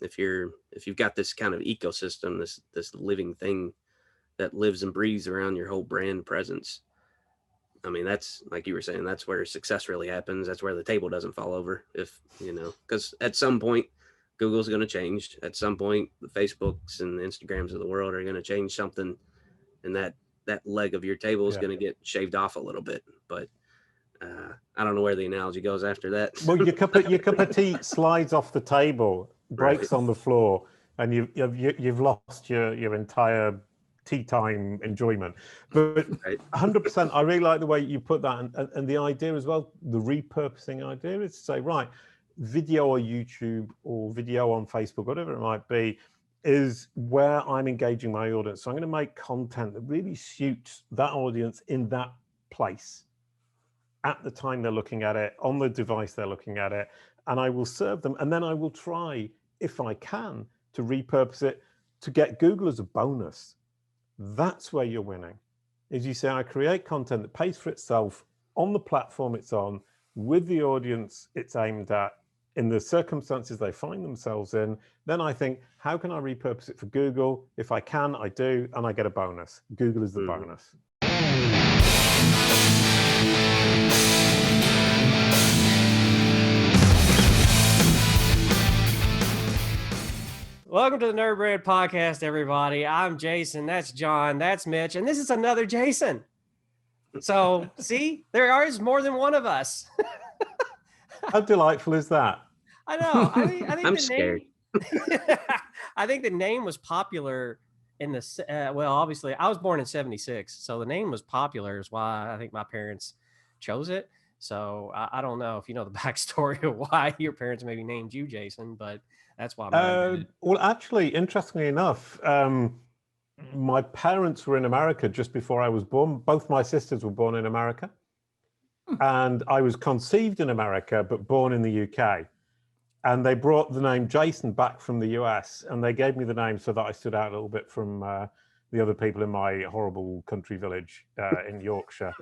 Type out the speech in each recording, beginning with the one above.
if you've got this kind of ecosystem, this living thing that lives and breathes around your whole brand presence. I mean, that's like you were saying, that's where success really happens. That's where the table doesn't fall over. If because at some point Google's going to change. At some point, the Facebooks and the Instagrams of the world are going to change something, and that leg of your table is going to get shaved off a little bit. But I don't know where the analogy goes after that. Well, your cup of tea slides off the table, breaks on the floor, and you've lost your entire tea time enjoyment. But 100%, I really like the way you put that, and the idea as well, the repurposing idea is to say, right, video on YouTube or video on Facebook, whatever it might be, is where I'm engaging my audience. So I'm going to make content that really suits that audience in that place at the time they're looking at it, on the device they're looking at it, and I will serve them. And then I will try, if I can, to repurpose it to get Google as a bonus. That's where you're winning. As you say, I create content that pays for itself on the platform it's on, with the audience it's aimed at, in the circumstances they find themselves in. Then I think, how can I repurpose it for Google? If I can, I do, and I get a bonus. Google is the bonus. Welcome to the NerdBrand podcast, everybody. I'm Jason. That's John. That's Mitch. And this is another Jason. So, see, there is more than one of us. How delightful is that? I know. I think I'm the scared. Name, I think the name was popular in the, well, obviously, I was born in 76. So the name was popular is why I think my parents chose it. So I don't know if you know the backstory of why your parents maybe named you Jason, but that's why mine did it. Well, actually, interestingly enough, my parents were in America just before I was born. Both my sisters were born in America. And I was conceived in America, but born in the UK. And they brought the name Jason back from the US, and they gave me the name so that I stood out a little bit from the other people in my horrible country village in Yorkshire.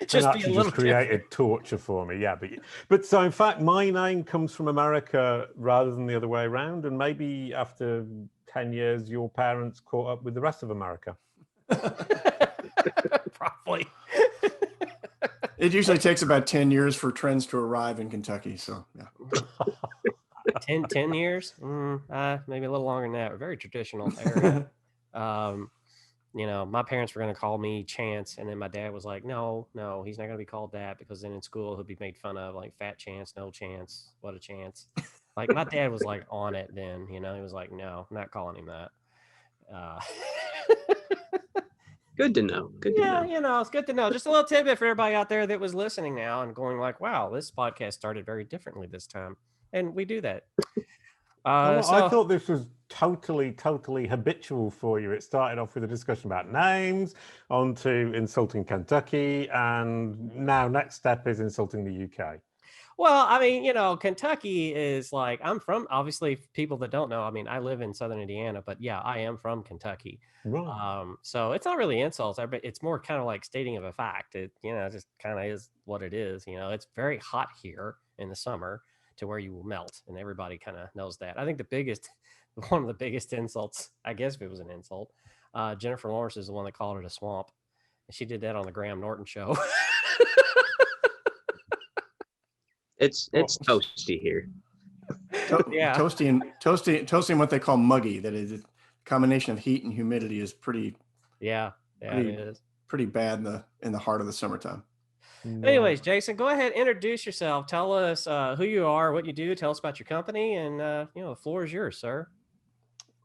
Just created torture for me, yeah. But so in fact, my name comes from America rather than the other way around. And maybe after 10 years, your parents caught up with the rest of America. Probably. It usually takes about 10 years for trends to arrive in Kentucky. So, yeah. 10 years? Maybe a little longer than that. We're very traditional area. My parents were going to call me Chance. And then my dad was like, no, he's not going to be called that because then in school he'll be made fun of, like fat chance, no chance, what a chance. Like my dad was like on it then, he was like, no, I'm not calling him that. Good to know. Good to know. It's good to know. Just a little tidbit for everybody out there that was listening now and going like, wow, this podcast started very differently this time. And we do that. I thought this was totally habitual for you. It started off with a discussion about names, on to insulting Kentucky, and now next step is insulting the UK. Well, I mean, Kentucky is like, I'm from, obviously, people that don't know, I mean, I live in Southern Indiana, but yeah, I am from Kentucky. Right. So it's not really insults. It's more kind of like stating of a fact. It, just kind of is what it is. It's very hot here in the summer to where you will melt, and everybody kind of knows that. I think one of the biggest insults, I guess if it was an insult, Jennifer Lawrence is the one that called it a swamp. And she did that on the Graham Norton show. It's toasty here. Yeah. Toasty and what they call muggy. That is a combination of heat and humidity is pretty. Yeah, it is pretty bad in the heart of the summertime. Anyways, Jason, go ahead, introduce yourself. Tell us who you are, what you do. Tell us about your company, and the floor is yours, sir.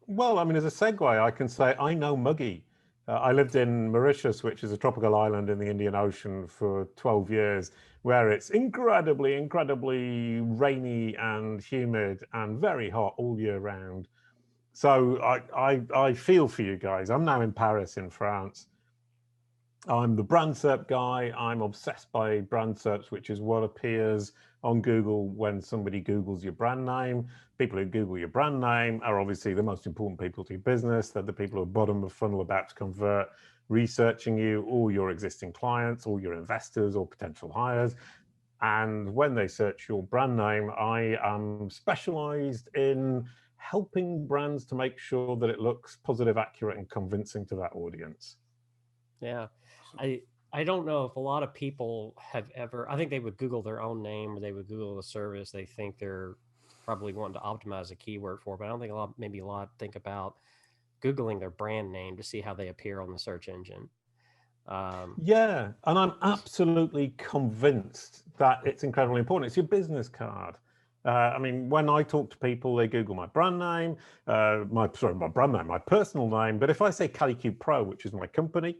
Well, I mean, as a segue, I can say I know muggy. I lived in Mauritius, which is a tropical island in the Indian Ocean, for 12 years, where it's incredibly rainy and humid and very hot all year round. So I feel for you guys. I'm now in Paris, in France. I'm the Brand SERP guy. I'm obsessed by Brand SERPs, which is what appears on Google when somebody Googles your brand name. People who Google your brand name are obviously the most important people to your business. They're the people who are bottom of funnel about to convert, researching you, all your existing clients, all your investors or potential hires. And when they search your brand name, I am specialized in helping brands to make sure that it looks positive, accurate, and convincing to that audience. Yeah. I don't know if a lot of people have ever, I think they would Google their own name or they would Google a service they think they're probably wanting to optimize a keyword for, but I don't think maybe a lot think about Googling their brand name to see how they appear on the search engine. Yeah, and I'm absolutely convinced that it's incredibly important. It's your business card. I mean, when I talk to people, they Google my brand name, my brand name, my personal name. But if I say Kalicube Pro, which is my company,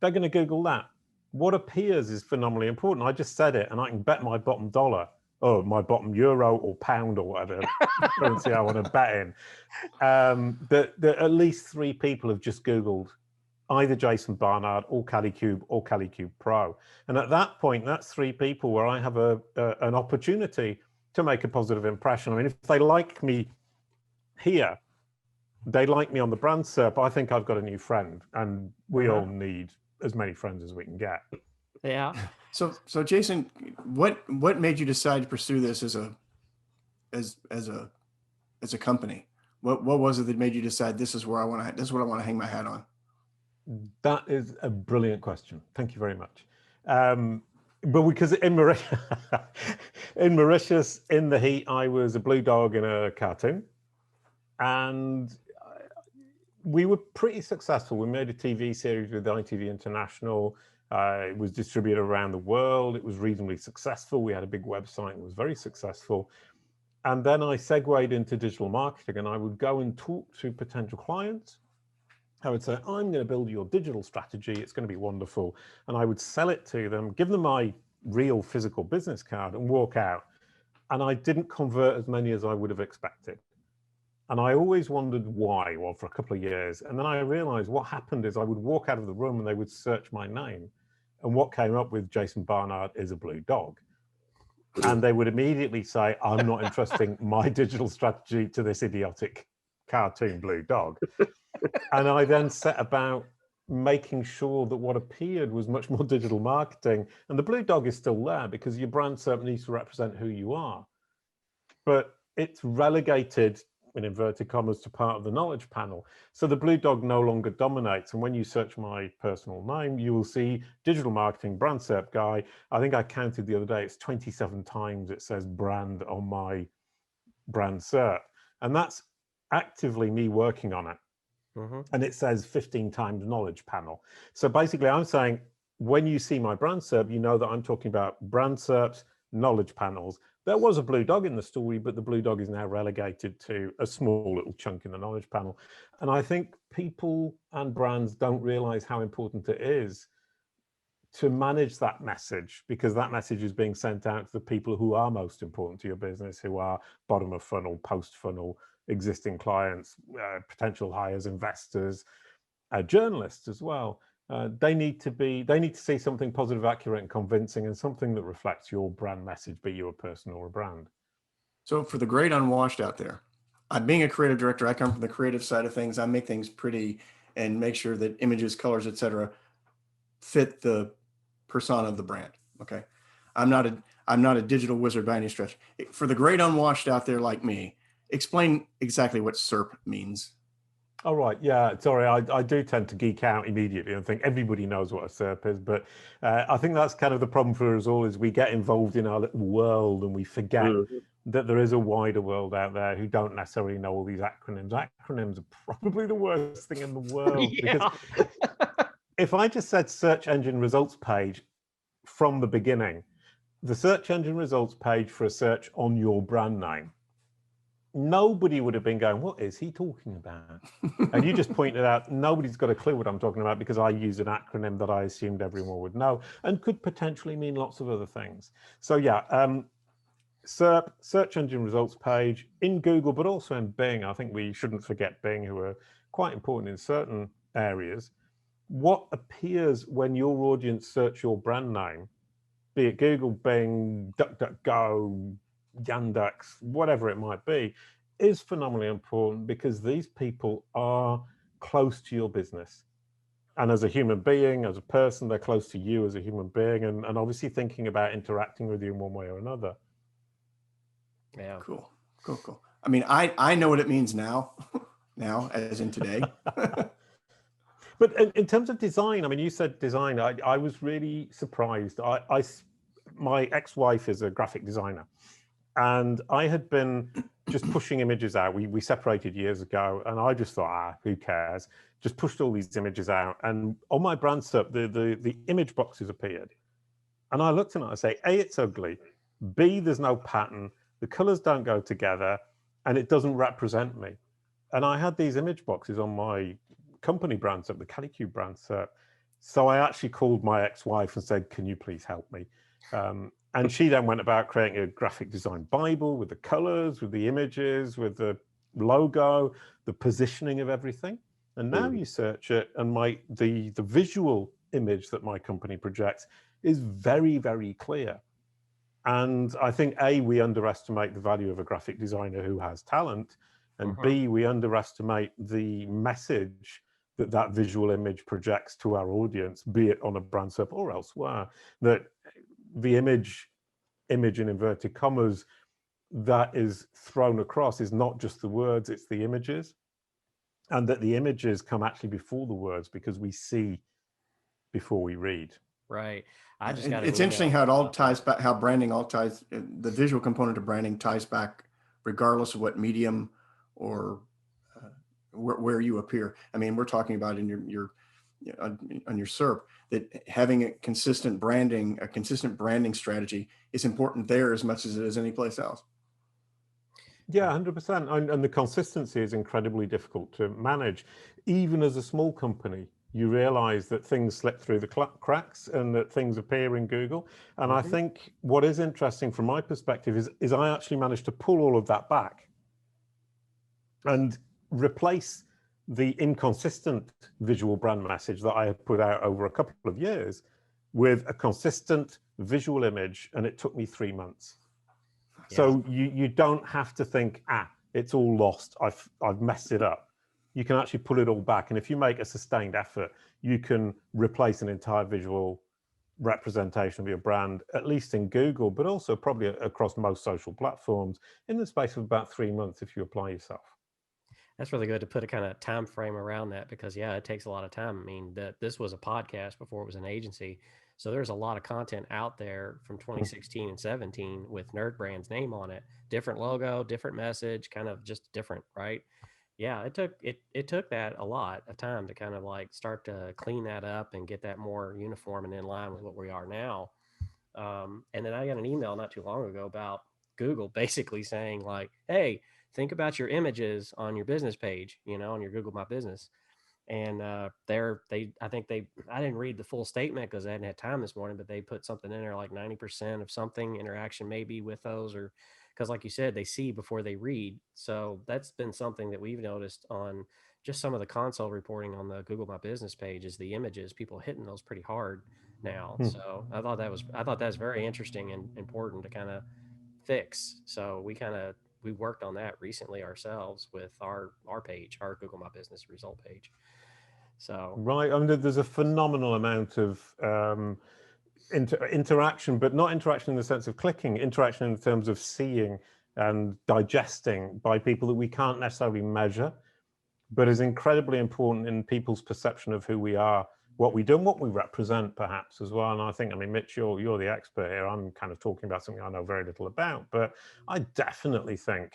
they're going to Google that. What appears is phenomenally important. I just said it, and I can bet my bottom dollar, or my bottom euro or pound or whatever currency I want to bet in, that at least 3 people have just Googled either Jason Barnard or Kalicube Pro. And at that point, that's 3 people where I have an opportunity to make a positive impression. I mean, if they like me here, they like me on the Brand SERP, I think I've got a new friend, and we all need as many friends as we can get. Yeah. So Jason, what made you decide to pursue this as a company? What was it that made you decide this is what I want to hang my hat on? That is a brilliant question. Thank you very much. But because in Mauritius, in the heat, I was a blue dog in a cartoon, and we were pretty successful. We made a TV series with ITV International. It was distributed around the world. It was reasonably successful. We had a big website. It was very successful. And then I segued into digital marketing, and I would go and talk to potential clients. I would say, I'm going to build your digital strategy. It's going to be wonderful. And I would sell it to them, give them my real physical business card, and walk out. And I didn't convert as many as I would have expected. And I always wondered why, well, for a couple of years. And then I realized what happened is I would walk out of the room and they would search my name. And what came up with Jason Barnard is a blue dog. And they would immediately say, I'm not entrusting my digital strategy to this idiotic cartoon blue dog. And I then set about making sure that what appeared was much more digital marketing. And the blue dog is still there because your brand SERP needs to represent who you are. But it's relegated, in inverted commas, to part of the knowledge panel. So the blue dog no longer dominates. And when you search my personal name, you will see digital marketing, Brand SERP Guy. I think I counted the other day, it's 27 times it says brand on my Brand SERP. And that's actively me working on it. And it says 15 times knowledge panel. So basically I'm saying, when you see my Brand SERP, you know that I'm talking about Brand SERPs, knowledge panels. There was a blue dog in the story, but the blue dog is now relegated to a small little chunk in the knowledge panel. And I think people and brands don't realize how important it is to manage that message, because that message is being sent out to the people who are most important to your business, who are bottom of funnel, post funnel, existing clients, potential hires, investors, journalists as well. They need to see something positive, accurate, and convincing, and something that reflects your brand message, be you a person or a brand. So for the great unwashed out there, being a creative director, I come from the creative side of things. I make things pretty and make sure that images, colors, etc., fit the persona of the brand. Okay, I'm not a digital wizard by any stretch. For the great unwashed out there like me, explain exactly what SERP means. Oh, right. Yeah, sorry. I do tend to geek out immediately and think everybody knows what a SERP is. But I think that's kind of the problem for us all, is we get involved in our little world and we forget that there is a wider world out there who don't necessarily know all these acronyms. Acronyms are probably the worst thing in the world. Because if I just said search engine results page from the beginning, the search engine results page for a search on your brand name, nobody would have been going, what is he talking about? And you just pointed out, nobody's got a clue what I'm talking about, because I use an acronym that I assumed everyone would know and could potentially mean lots of other things. So yeah, SERP, search engine results page in Google, but also in Bing. I think we shouldn't forget Bing, who are quite important in certain areas. What appears when your audience search your brand name, be it Google, Bing, DuckDuckGo, Yandex, whatever it might be, is phenomenally important, because these people are close to your business. And as a human being, as a person, they're close to you as a human being, and obviously thinking about interacting with you in one way or another. Yeah. Cool. I mean, I know what it means now, as in today. But in terms of design, I mean, you said design. I was really surprised. My ex-wife is a graphic designer, and I had been just pushing images out. We separated years ago, and I just thought, who cares? Just pushed all these images out, and on my brand SERP, the image boxes appeared, and I looked at it and I say, A, it's ugly. B, there's no pattern. The colors don't go together, and it doesn't represent me. And I had these image boxes on my company brand SERP, the Kalicube brand SERP. So I actually called my ex-wife and said, can you please help me? And she then went about creating a graphic design Bible with the colors, with the images, with the logo, the positioning of everything. And now you search it, and the visual image that my company projects is very, very clear. And I think, A, we underestimate the value of a graphic designer who has talent, and B, we underestimate the message that visual image projects to our audience, be it on a brand SERP or elsewhere, that the image in inverted commas that is thrown across is not just the words, it's the images, and that the images come actually before the words because we see before we read. Right. I just got it's interesting how it all ties back, how branding all ties, the visual component of branding ties back regardless of what medium or where you appear. I mean, we're talking about in your on your SERP, that having a consistent branding strategy is important there as much as it is any place else. Yeah, 100%. And the consistency is incredibly difficult to manage. Even as a small company, you realize that things slip through the cracks and that things appear in Google. And I think what is interesting from my perspective is I actually managed to pull all of that back and replace the inconsistent visual brand message that I had put out over a couple of years with a consistent visual image, and it took me 3 months. Yeah. So you don't have to think, it's all lost, I've messed it up. You can actually pull it all back, and if you make a sustained effort, you can replace an entire visual representation of your brand, at least in Google, but also probably across most social platforms, in the space of about 3 months if you apply yourself. That's really good to put a kind of time frame around that, because it takes a lot of time. I mean, this was a podcast before it was an agency. So there's a lot of content out there from 2016 and 17 with NerdBrand's name on it, different logo, different message, kind of just different, right? Yeah, it took that a lot of time to kind of like start to clean that up and get that more uniform and in line with what we are now. And then I got an email not too long ago about Google basically saying like, hey, think about your images on your business page, on your Google My Business. And I didn't read the full statement because I hadn't had time this morning, but they put something in there like 90% of something interaction maybe with those, or because like you said, they see before they read. So that's been something that we've noticed on just some of the console reporting on the Google My Business page, is the images, people hitting those pretty hard now. So I thought that was very interesting and important to kind of fix. So we worked on that recently ourselves with our page, our Google My Business result page. So right, I mean, there's a phenomenal amount of interaction, but not interaction in the sense of clicking, interaction in terms of seeing and digesting by people that we can't necessarily measure, but is incredibly important in people's perception of who we are, what we do, and what we represent perhaps as well. And I think, I mean, Mitch, you're the expert here. I'm kind of talking about something I know very little about, but I definitely think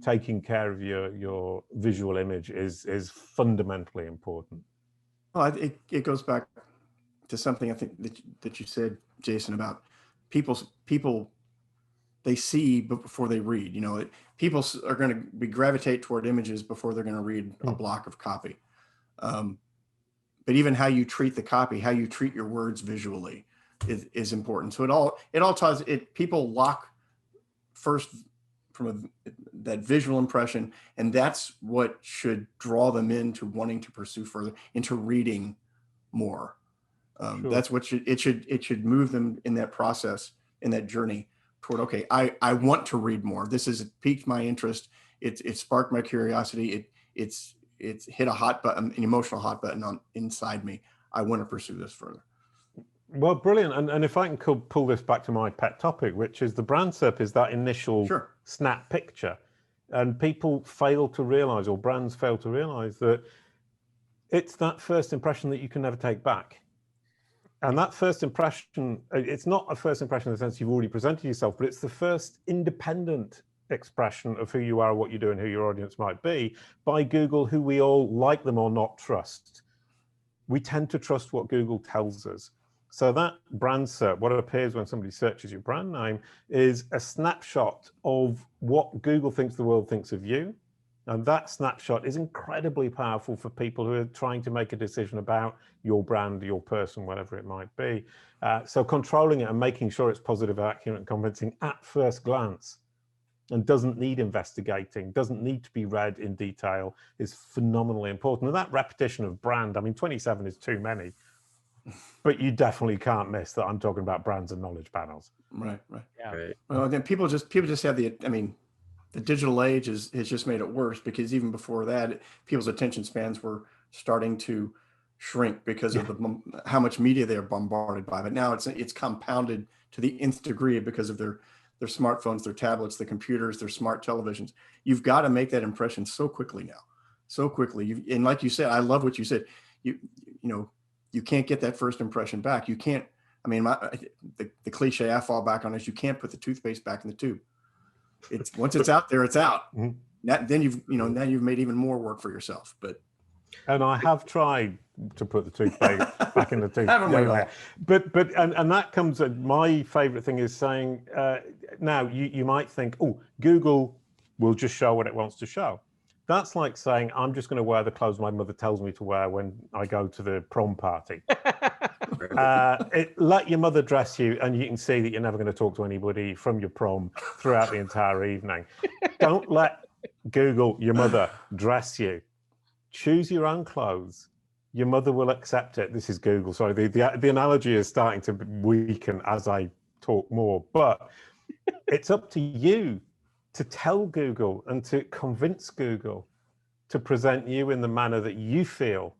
taking care of your visual image is fundamentally important. Well, it goes back to something I think that you said, Jason, about people they see before they read. People are going to gravitate toward images before they're going to read a block of copy. But even how you treat the copy, how you treat your words visually is important. So it all ties it. People lock first from that visual impression, and that's what should draw them into wanting to pursue further, into reading more. Sure. That's what it should move them in that process, in that journey toward, okay, I want to read more. This has piqued my interest. It sparked my curiosity. It's hit a hot button, an emotional hot button inside me. I want to pursue this further. Well, brilliant. And if I can pull this back to my pet topic, which is the brand SERP, is that initial snap picture. And people fail to realize, or brands fail to realize, that it's that first impression that you can never take back. And that first impression, it's not a first impression in the sense you've already presented yourself, but it's the first independent expression of who you are, what you do, and who your audience might be by Google, who we all, like them or not, trust. We tend to trust what Google tells us. So that brand SERP, what appears when somebody searches your brand name, is a snapshot of what Google thinks the world thinks of you. And that snapshot is incredibly powerful for people who are trying to make a decision about your brand, your person, whatever it might be. So controlling it and making sure it's positive, accurate, and convincing at first glance, and doesn't need investigating, doesn't need to be read in detail, is phenomenally important. And that repetition of brand, I mean, 27 is too many. But you definitely can't miss that I'm talking about brands and knowledge panels. Right. Yeah. Right. Well, then people just have the digital age has just made it worse, because even before that, people's attention spans were starting to shrink because of how much media they're bombarded by. But now it's compounded to the nth degree because of their smartphones, their tablets, their computers, their smart televisions. You've got to make that impression so quickly now, so quickly. And like you said, I love what you said. You can't get that first impression back. You can't. I mean, the cliche I fall back on is you can't put the toothpaste back in the tube. It's once it's out there, it's out. Mm-hmm. Then you've made even more work for yourself. And I have tried to put the toothpaste back in the tube. And that comes. My favorite thing is saying, now you might think, oh, Google will just show what it wants to show. That's like saying, I'm just going to wear the clothes my mother tells me to wear when I go to the prom party. Let your mother dress you, and you can see that you're never going to talk to anybody from your prom throughout the entire evening. Don't let Google, your mother, dress you. Choose your own clothes. Your mother will accept it. This is Google. Sorry, the analogy is starting to weaken as I talk more, but it's up to you to tell Google and to convince Google to present you in the manner that you feel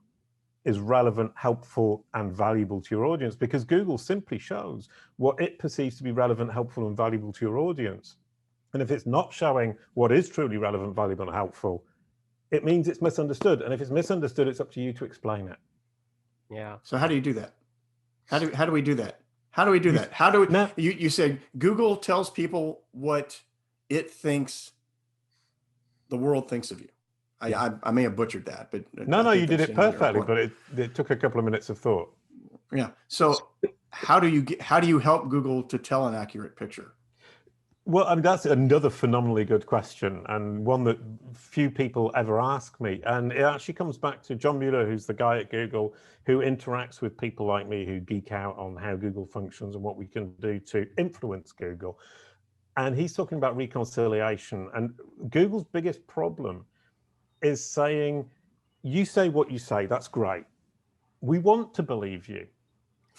is relevant, helpful, and valuable to your audience, because Google simply shows what it perceives to be relevant, helpful, and valuable to your audience. And if it's not showing what is truly relevant, valuable, and helpful, it means it's misunderstood. And if it's misunderstood, it's up to you to explain it. Yeah. So how do you do that? How do we do that? How do we do that? How do we, you said Google tells people what it thinks the world thinks of you. I may have butchered that, but no, you did it perfectly. But it took a couple of minutes of thought. Yeah. So how do you help Google to tell an accurate picture? Well, I mean, that's another phenomenally good question, and one that few people ever ask me. And it actually comes back to John Mueller, who's the guy at Google who interacts with people like me who geek out on how Google functions and what we can do to influence Google. And he's talking about reconciliation. And Google's biggest problem is saying, you say what you say, that's great. We want to believe you,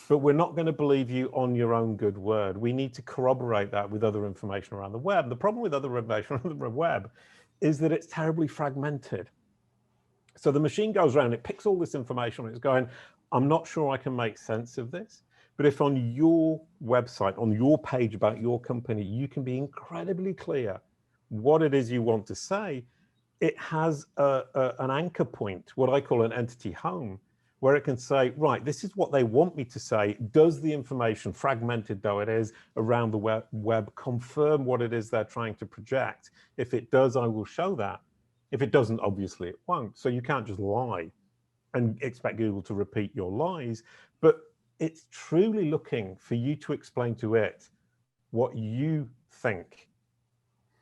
but we're not going to believe you on your own good word. We need to corroborate that with other information around the web. The problem with other information around the web is that it's terribly fragmented. So the machine goes around, it picks all this information, and it's going, I'm not sure I can make sense of this. But if on your website, on your page about your company, you can be incredibly clear what it is you want to say, it has an anchor point, what I call an entity home, where it can say, right, this is what they want me to say. Does the information, fragmented though it is, around the web confirm what it is they're trying to project? If it does, I will show that. If it doesn't, obviously it won't. So you can't just lie and expect Google to repeat your lies, but it's truly looking for you to explain to it what you think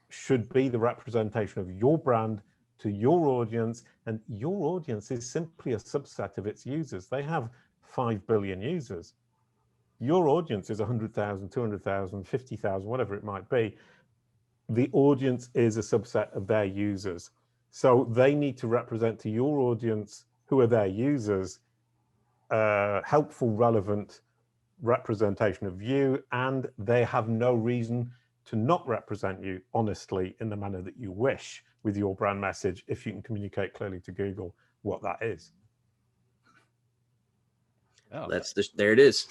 should be the representation of your brand to your audience, and your audience is simply a subset of its users. They have 5 billion users. Your audience is 100,000, 200,000, 50,000, whatever it might be. The audience is a subset of their users. So they need to represent to your audience, who are their users, helpful, relevant representation of you, and they have no reason to not represent you honestly in the manner that you wish with your brand message, if you can communicate clearly to Google what that is. Oh. There it is.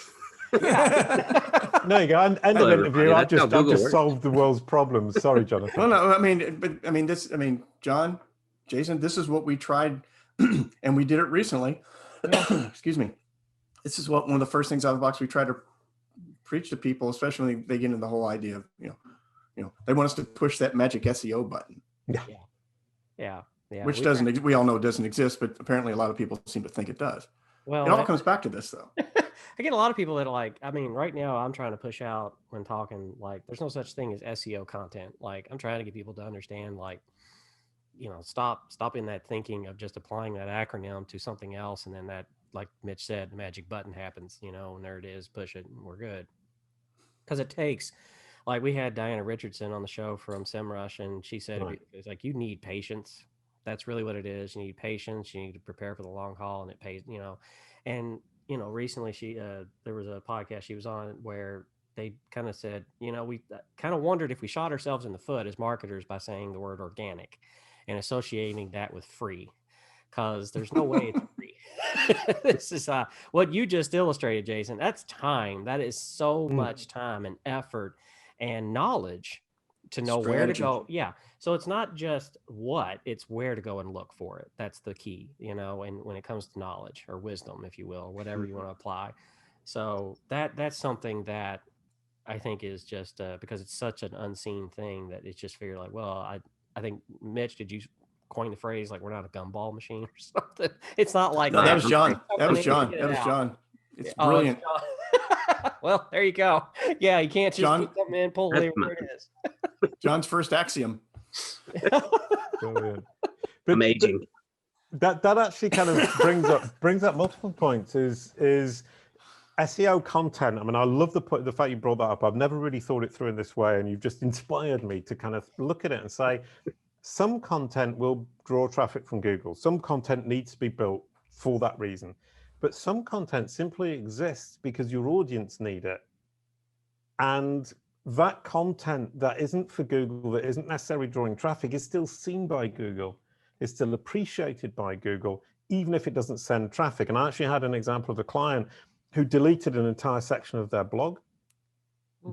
Yeah. There you go. End of Hello, interview. everybody. I've That's how just Google works. solved the world's problems. Sorry, Jonathan. Well, no, John, Jason, this is what we tried, and we did it recently. Excuse me. This is one of the first things out of the box we try to preach to people, especially when they get into the whole idea of, they want us to push that magic SEO button. Yeah. Which we all know doesn't exist, but apparently a lot of people seem to think it does. Well, it all comes back to this, though. I get a lot of people that are like, I mean, right now I'm trying to push out when talking, like, there's no such thing as SEO content. Like, I'm trying to get people to understand, like, stop in that thinking of just applying that acronym to something else. And then that, like Mitch said, the magic button happens, and there it is, push it and we're good. Because it takes, like, we had Diana Richardson on the show from SEMrush, and she said, it's like, you need patience. That's really what it is. You need patience. You need to prepare for the long haul, and it pays, and, recently there was a podcast she was on where they kind of said, we kind of wondered if we shot ourselves in the foot as marketers by saying the word organic and associating that with free, because there's no way it's free. This is what you just illustrated, Jason. That's time. That is so much time and effort and knowledge to know where to go. Yeah. So it's not just it's where to go and look for it. That's the key, and when it comes to knowledge or wisdom, if you will, whatever you want to apply. So that's something that I think is just because it's such an unseen thing that it's just figured like, well, I think, Mitch, did you coin the phrase, like, we're not a gumball machine or something? It's not like no, that was John. That was John. It's brilliant. Well, there you go. Yeah, you can't just put something in, pull it where it is. John's first axiom. Brilliant. Amazing. That actually kind of brings up multiple points. Is SEO content. I mean, I love the fact you brought that up. I've never really thought it through in this way, and you've just inspired me to kind of look at it and say, some content will draw traffic from Google. Some content needs to be built for that reason. But some content simply exists because your audience need it. And that content that isn't for Google, that isn't necessarily drawing traffic, is still seen by Google, is still appreciated by Google, even if it doesn't send traffic. And I actually had an example of a client who deleted an entire section of their blog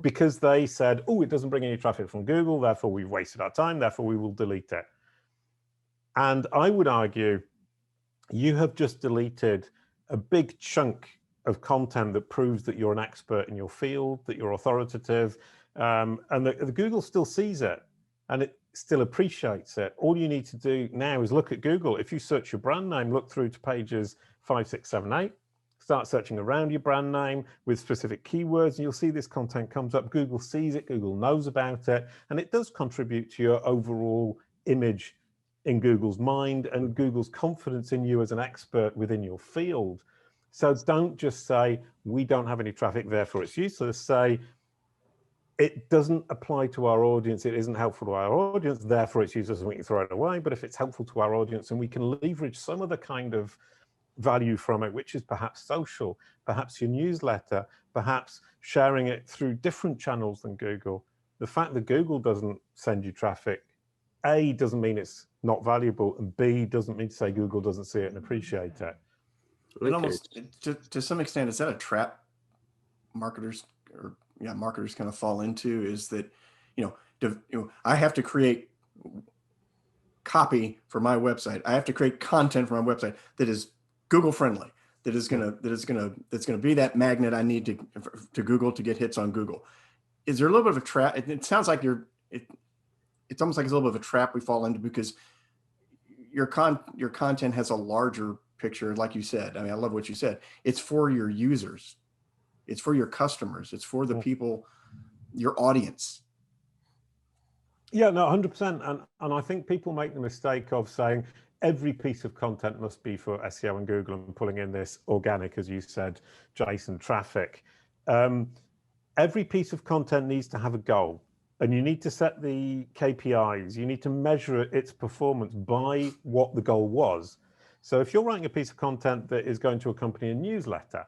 because they said, oh, it doesn't bring any traffic from Google, therefore we've wasted our time, therefore we will delete it. And I would argue you have just deleted a big chunk of content that proves that you're an expert in your field, that you're authoritative, and that Google still sees it and it still appreciates it. All you need to do now is look at Google. If you search your brand name, look through to pages 5, 6, 7, 8, start searching around your brand name with specific keywords, and you'll see this content comes up. Google sees it, Google knows about it, and it does contribute to your overall image in Google's mind and Google's confidence in you as an expert within your field. So don't just say, we don't have any traffic, therefore it's useless. Say, it doesn't apply to our audience, it isn't helpful to our audience, therefore it's useless and we can throw it away. But if it's helpful to our audience and we can leverage some other kind of value from it, which is perhaps social, perhaps your newsletter, perhaps sharing it through different channels than Google, the fact that Google doesn't send you traffic, A, doesn't mean it's not valuable, and B, doesn't mean to say Google doesn't see it and appreciate it. It almost, to some extent, is that a trap marketers kind of fall into, is that, I have to create copy for my website. I have to create content for my website that is Google friendly, that's gonna be that magnet I need to Google to get hits on Google. Is there a little bit of a trap? It sounds like it's almost like it's a little bit of a trap we fall into, because your content has a larger picture, like you said. I mean, I love what you said. It's for your users, it's for your customers, it's for the people, your audience. Yeah, no, 100%. And I think people make the mistake of saying every piece of content must be for SEO and Google and pulling in this organic, as you said, Jason, traffic. Every piece of content needs to have a goal. And you need to set the KPIs. You need to measure its performance by what the goal was. So if you're writing a piece of content that is going to accompany a newsletter,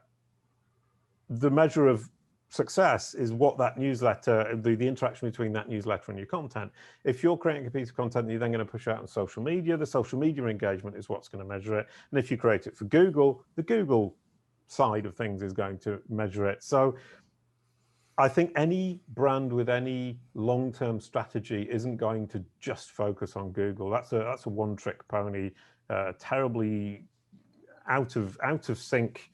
the measure of success is what that newsletter, the interaction between that newsletter and your content. If you're creating a piece of content that you're then going to push out on social media, the social media engagement is what's going to measure it. And if you create it for Google, the Google side of things is going to measure it. So I think any brand with any long-term strategy isn't going to just focus on Google. That's a one-trick pony, terribly out of sync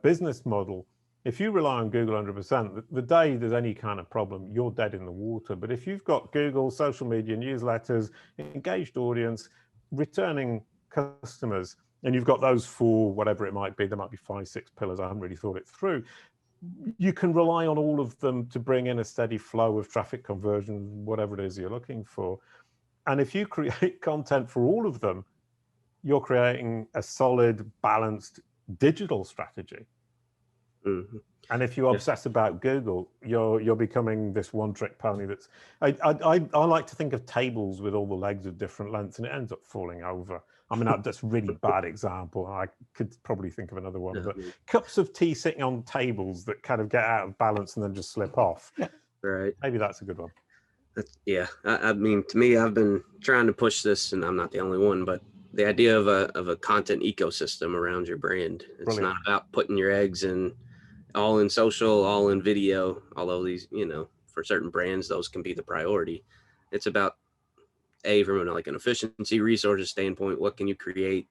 business model. If you rely on Google 100%, the day there's any kind of problem, you're dead in the water. But if you've got Google, social media, newsletters, engaged audience, returning customers, and you've got those four, whatever it might be, there might be 5, 6 pillars, I haven't really thought it through, you can rely on all of them to bring in a steady flow of traffic conversion, whatever it is you're looking for. And if you create content for all of them, you're creating a solid, balanced digital strategy. Mm-hmm. And if you obsess about Google, you're becoming this one-trick pony. That's I like to think of tables with all the legs of different lengths, and it ends up falling over. I mean, that's a really bad example. I could probably think of another one, but cups of tea sitting on tables that kind of get out of balance and then just slip off. Right. Maybe that's a good one. Yeah. I mean, to me, I've been trying to push this, and I'm not the only one, but the idea of a content ecosystem around your brand. It's Brilliant. not about putting your eggs in all in social, all in video, although these, for certain brands, those can be the priority. It's about from an efficiency resources standpoint, what can you create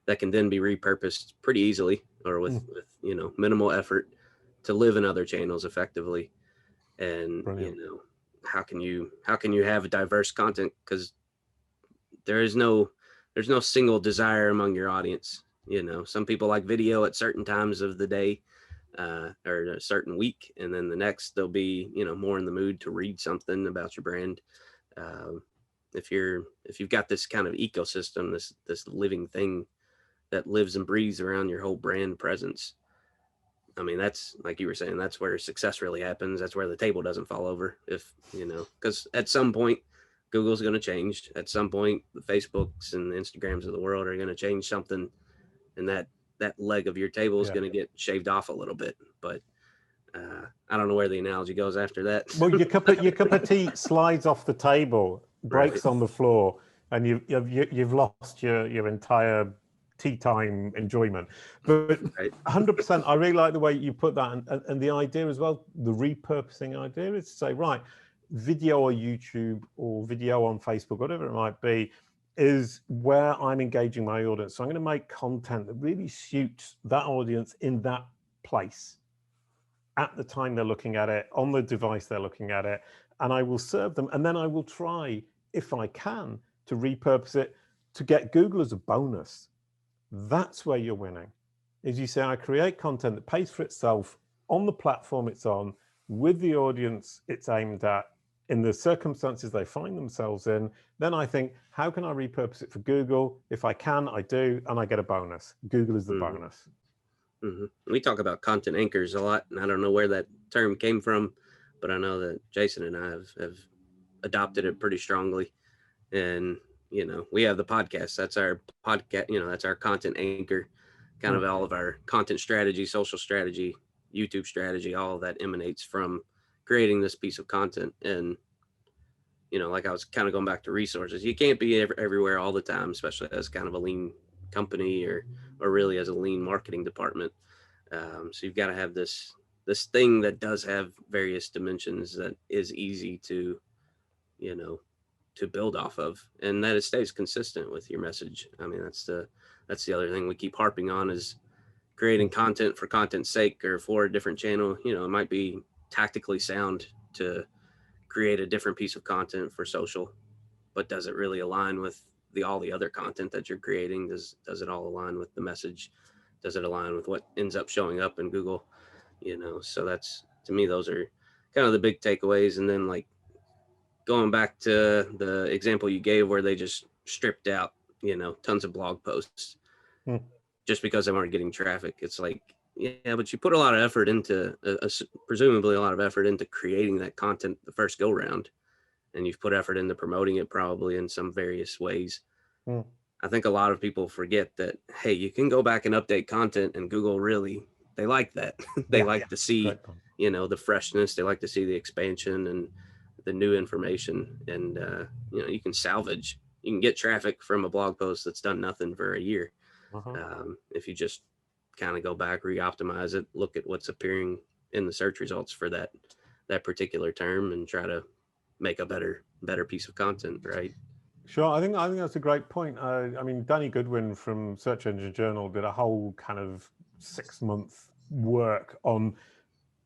that can then be repurposed pretty easily or with minimal effort to live in other channels effectively. And Brilliant. how can you have diverse content, because there's no single desire among your audience. Some people like video at certain times of the day or a certain week, and then the next they'll be more in the mood to read something about your brand. If you've got this kind of ecosystem, this living thing that lives and breathes around your whole brand presence, I mean, that's, like you were saying, that's where success really happens. That's where the table doesn't fall over. If because at some point Google's going to change. At some point the Facebooks and the Instagrams of the world are going to change something, and that leg of your table is going to get shaved off a little bit. But I don't know where the analogy goes after that. Well, your cup of tea slides off the table, breaks on the floor, and you've lost your entire tea time enjoyment. But 100%, I really like the way you put that, and the idea as well, the repurposing idea is to say, right, video on YouTube or video on Facebook, whatever it might be, is where I'm engaging my audience. So I'm going to make content that really suits that audience in that place, at the time they're looking at it, on the device they're looking at it, and I will serve them. And then I will try, if I can, to repurpose it to get Google as a bonus. That's where you're winning. As you say, I create content that pays for itself on the platform it's on, with the audience it's aimed at, in the circumstances they find themselves in. Then I think, how can I repurpose it for Google? If I can, I do, and I get a bonus. Google is the bonus. Mm-hmm. We talk about content anchors a lot, and I don't know where that term came from, but I know that Jason and I have adopted it pretty strongly. And we have the podcast. That's our podcast. That's our content anchor. Kind of all of our content strategy, social strategy, YouTube strategy, all of that emanates from creating this piece of content. And like I was kind of going back to resources. You can't be everywhere all the time, especially as kind of a lean company or really as a lean marketing department. So you've got to have this thing that does have various dimensions that is easy to to build off of, and that it stays consistent with your message. I mean, that's the other thing we keep harping on, is creating content for content's sake or for a different channel. It might be tactically sound to create a different piece of content for social, but does it really align with all the other content that you're creating? Does it all align with the message? Does it align with what ends up showing up in Google? So that's, to me, those are kind of the big takeaways. And then, like, going back to the example you gave where they just stripped out, tons of blog posts just because they weren't getting traffic. It's like, yeah, but you put a lot of effort into, presumably a lot of effort into creating that content the first go round, and you've put effort into promoting it probably in some various ways. I think a lot of people forget that, hey, you can go back and update content, and Google really, they like that. They like to see, the freshness. They like to see the expansion and the new information. And, you can salvage, you can get traffic from a blog post that's done nothing for a year. If you just kind of go back, re-optimize it, look at what's appearing in the search results for that particular term, and try to make a better piece of content, right? Sure, I think that's a great point. I mean, Danny Goodwin from Search Engine Journal did a whole kind of 6-month work on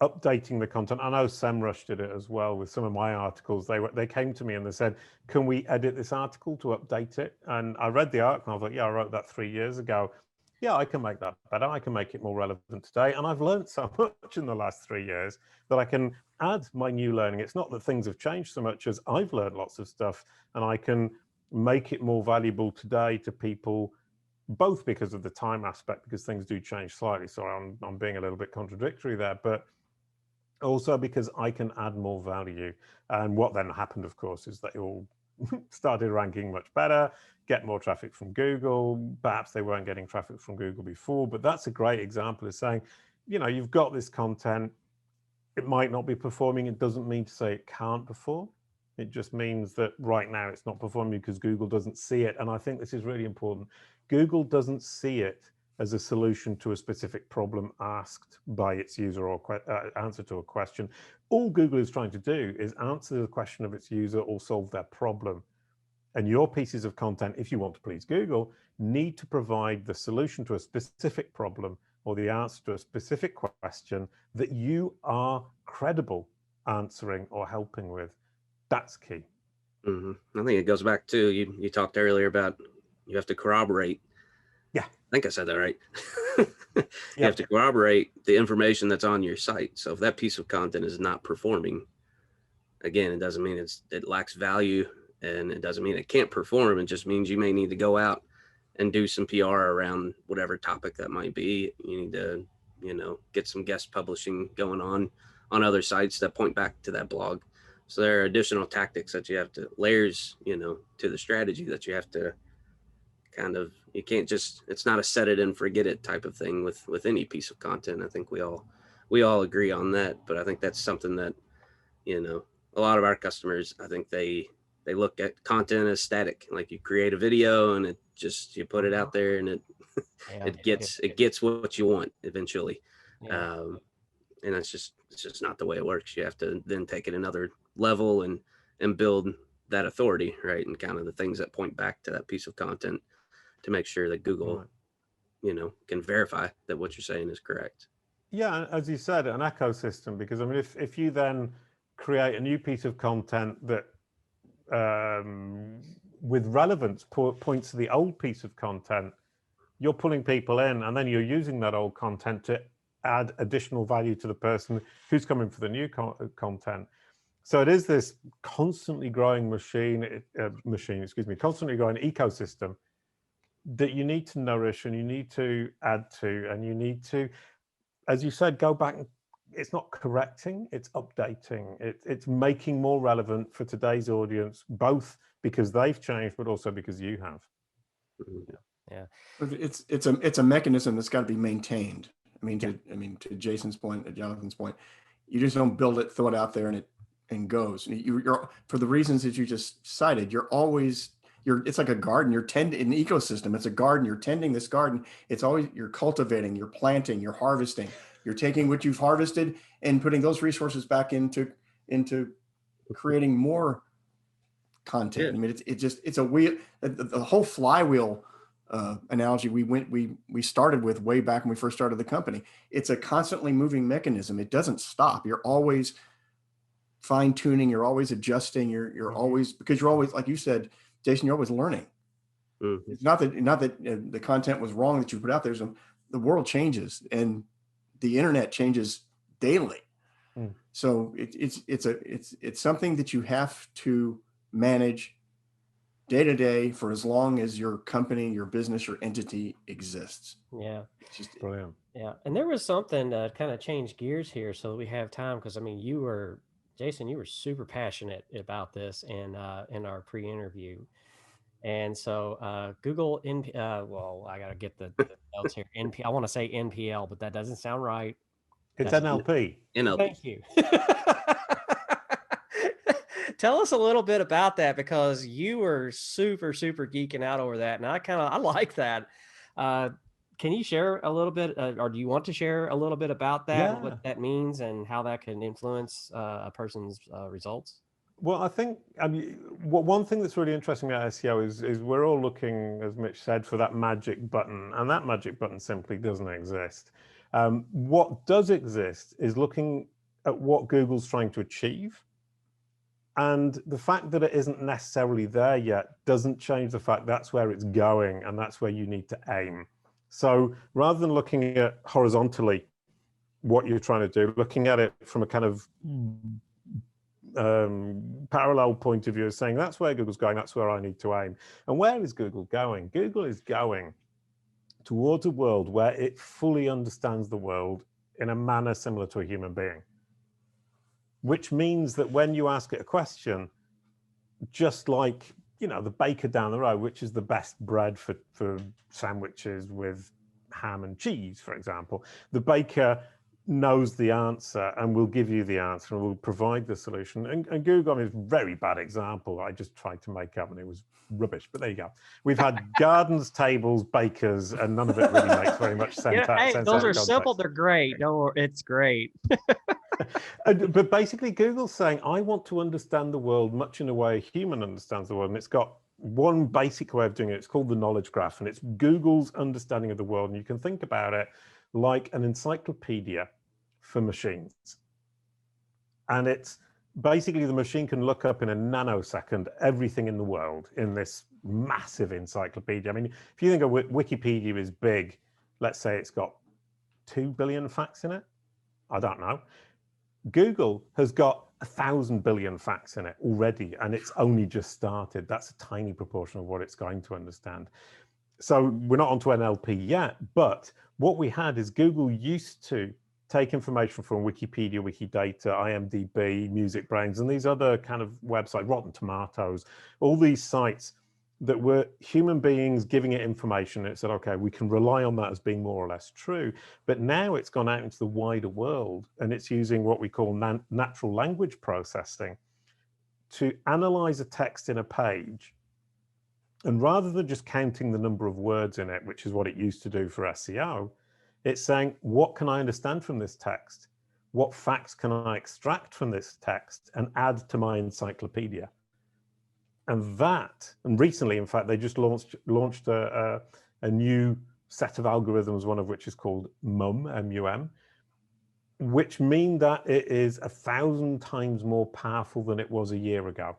updating the content. I know SEMrush did it as well with some of my articles. They came to me and they said, "Can we edit this article to update it?" And I read the article and I was like, "Yeah, I wrote that 3 years ago. Yeah, I can make that better. I can make it more relevant today." And I've learned so much in the last 3 years that I can add my new learning. It's not that things have changed so much as I've learned lots of stuff, and I can make it more valuable today to people, both because of the time aspect, because things do change slightly. So I'm being a little bit contradictory there, but also because I can add more value. And what then happened, of course, is that it all started ranking much better, get more traffic from Google. Perhaps they weren't getting traffic from Google before, but that's a great example of saying, you know, you've got this content, it might not be performing. It doesn't mean to say it can't perform. It just means that right now it's not performing because Google doesn't see it. And I think this is really important. Google doesn't see it as a solution to a specific problem asked by its user or answer to a question. All Google is trying to do is answer the question of its user or solve their problem. And your pieces of content, if you want to please Google, need to provide the solution to a specific problem or the answer to a specific question that you are credible answering or helping with. That's key. Mm-hmm. I think it goes back to, you talked earlier about you have to corroborate. Yeah. I think I said that right. You have to corroborate the information that's on your site. So if that piece of content is not performing, again, it doesn't mean it lacks value, and it doesn't mean it can't perform. It just means you may need to go out and do some PR around whatever topic that might be. You need to, you know, get some guest publishing going on other sites that point back to that blog. So there are additional tactics that you have to, layers, you know, to the strategy that you have to kind of, you can't just, it's not a set it and forget it type of thing with any piece of content. I think we all agree on that, but I think that's something that, you know, a lot of our customers, I think they look at content as static. Like you create a video and it just, you put it out there and it gets what you want eventually. Yeah. And it's just not the way it works. You have to then take it another level and build that authority, right? And kind of the things that point back to that piece of content to make sure that Google, you know, can verify that what you're saying is correct. Yeah, as you said, an ecosystem, because I mean, if you then create a new piece of content that with relevance points to the old piece of content, you're pulling people in, and then you're using that old content to add additional value to the person who's coming for the new content. So it is this constantly growing constantly growing ecosystem that you need to nourish and you need to add to, and you need to, as you said, go back. It's not correcting, it's updating. It's making more relevant for today's audience, both because they've changed, but also because you have. Yeah. But it's a mechanism that's got to be maintained. I mean, to Jason's point, to Jonathan's point, you just don't build it, throw it out there, and goes. You're for the reasons that you just cited. It's like a garden. You're tending an ecosystem. It's a garden. You're tending this garden. It's always, you're cultivating, you're planting, you're harvesting. You're taking what you've harvested and putting those resources back into creating more content. I mean, it's a wheel. The whole flywheel analogy we started with way back when we first started the company. It's a constantly moving mechanism. It doesn't stop. You're always fine tuning. You're always adjusting. You're always, because you're always, like you said, Jason, you're always learning. It's not that the content was wrong that you put out there. The world changes and the internet changes daily. So it's something that you have to manage day to day for as long as your company, your business, your entity exists. Yeah. It's just Brilliant. Yeah. And there was something to kind of change gears here so we have time. Cause I mean, Jason, you were super passionate about this in our pre-interview. And so Google well, I got to get the notes here. I want to say NPL, but that doesn't sound right. It's NLP. NLP. Thank you. Tell us a little bit about that, because you were super, super geeking out over that. And I like that. can you share a little bit, or do you want to share a little bit about that and Yeah. what that means and how that can influence a person's results? Well, I think one thing that's really interesting about SEO is we're all looking, as Mitch said, for that magic button, and that magic button simply doesn't exist. What does exist is looking at what Google's trying to achieve. And the fact that it isn't necessarily there yet doesn't change the fact that's where it's going, and that's where you need to aim. So rather than looking at horizontally what you're trying to do, looking at it from a kind of parallel point of view, saying that's where Google's going, that's where I need to aim. And where is Google going? Google is going towards a world where it fully understands the world in a manner similar to a human being. Which means that when you ask it a question, just like, you know, the baker down the road, which is the best bread for sandwiches with ham and cheese, for example, the baker knows the answer and will give you the answer and will provide the solution. And Google, I mean, is a very bad example. I just tried to make up and it was rubbish, but there you go. We've had gardens, tables, bakers, and none of it really makes very much sense. Hey, those are simple. They're great. No, it's great. But basically, Google's saying, I want to understand the world much in a way a human understands the world. And it's got one basic way of doing it. It's called the knowledge graph. And it's Google's understanding of the world. And you can think about it like an encyclopedia for machines. And it's basically the machine can look up in a nanosecond everything in the world in this massive encyclopedia. I mean, if you think of Wikipedia is big, let's say it's got 2 billion facts in it. I don't know. Google has got 1,000 billion facts in it already, and it's only just started. That's a tiny proportion of what it's going to understand. So we're not onto NLP yet, but what we had is Google used to take information from Wikipedia, Wikidata, IMDb, Music Brains, and these other kind of websites, Rotten Tomatoes, all these sites that were human beings giving it information. It said, okay, we can rely on that as being more or less true. But now it's gone out into the wider world and it's using what we call natural language processing to analyze a text in a page. And rather than just counting the number of words in it, which is what it used to do for SEO, it's saying, what can I understand from this text? What facts can I extract from this text and add to my encyclopedia? And recently, in fact, they just launched a new set of algorithms, one of which is called MUM, M-U-M, which mean that it is 1,000 times more powerful than it was a year ago.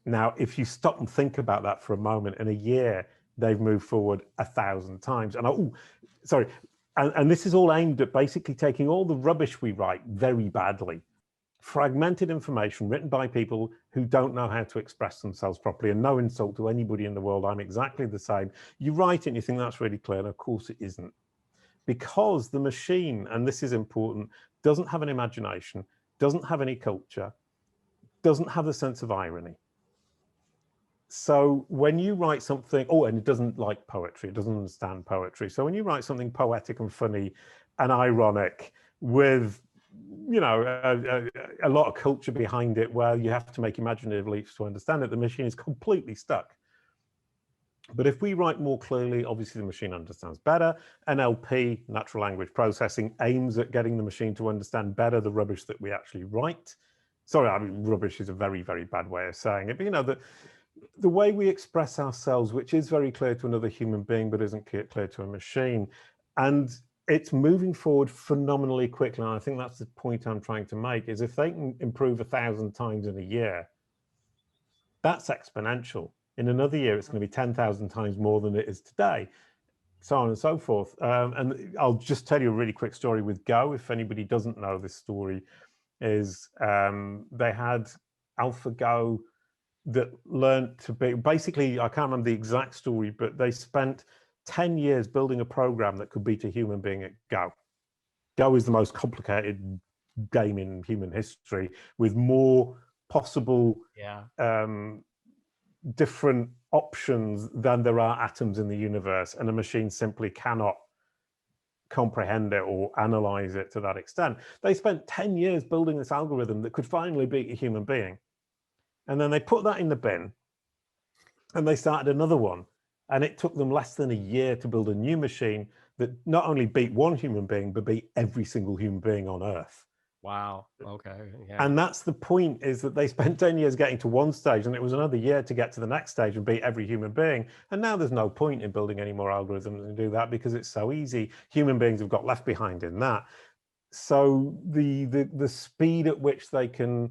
Now, if you stop and think about that for a moment, in a year, they've moved forward 1,000 times. And this is all aimed at basically taking all the rubbish we write very badly, fragmented information written by people who don't know how to express themselves properly, and no insult to anybody in the world. I'm exactly the same. You write it and you think that's really clear, and of course it isn't. Because the machine, and this is important, doesn't have an imagination, doesn't have any culture, doesn't have a sense of irony. So when you write something, and it doesn't like poetry, it doesn't understand poetry. So when you write something poetic and funny and ironic with, you know, a lot of culture behind it, where you have to make imaginative leaps to understand it, the machine is completely stuck. But if we write more clearly, obviously the machine understands better. NLP, natural language processing, aims at getting the machine to understand better the rubbish that we actually write. Sorry, I mean, rubbish is a very, very bad way of saying it. But, you know, the way we express ourselves, which is very clear to another human being, but isn't clear to a machine. And it's moving forward phenomenally quickly. And I think that's the point I'm trying to make, is if they can improve 1,000 times in a year, that's exponential. In another year, it's going to be 10,000 times more than it is today, so on and so forth. And I'll just tell you a really quick story with Go. If anybody doesn't know this story, is they had AlphaGo that learned to be, basically, I can't remember the exact story, but they spent 10 years building a program that could beat a human being at Go. Go is the most complicated game in human history, with more possible different options than there are atoms in the universe, and a machine simply cannot comprehend it or analyze it to that extent. They spent 10 years building this algorithm that could finally beat a human being. And then they put that in the bin and they started another one. And it took them less than a year to build a new machine that not only beat one human being, but beat every single human being on Earth. Wow. Okay. Yeah. And that's the point, is that they spent 10 years getting to one stage, and it was another year to get to the next stage and beat every human being. And now there's no point in building any more algorithms and do that, because it's so easy. Human beings have got left behind in that. So the speed at which they can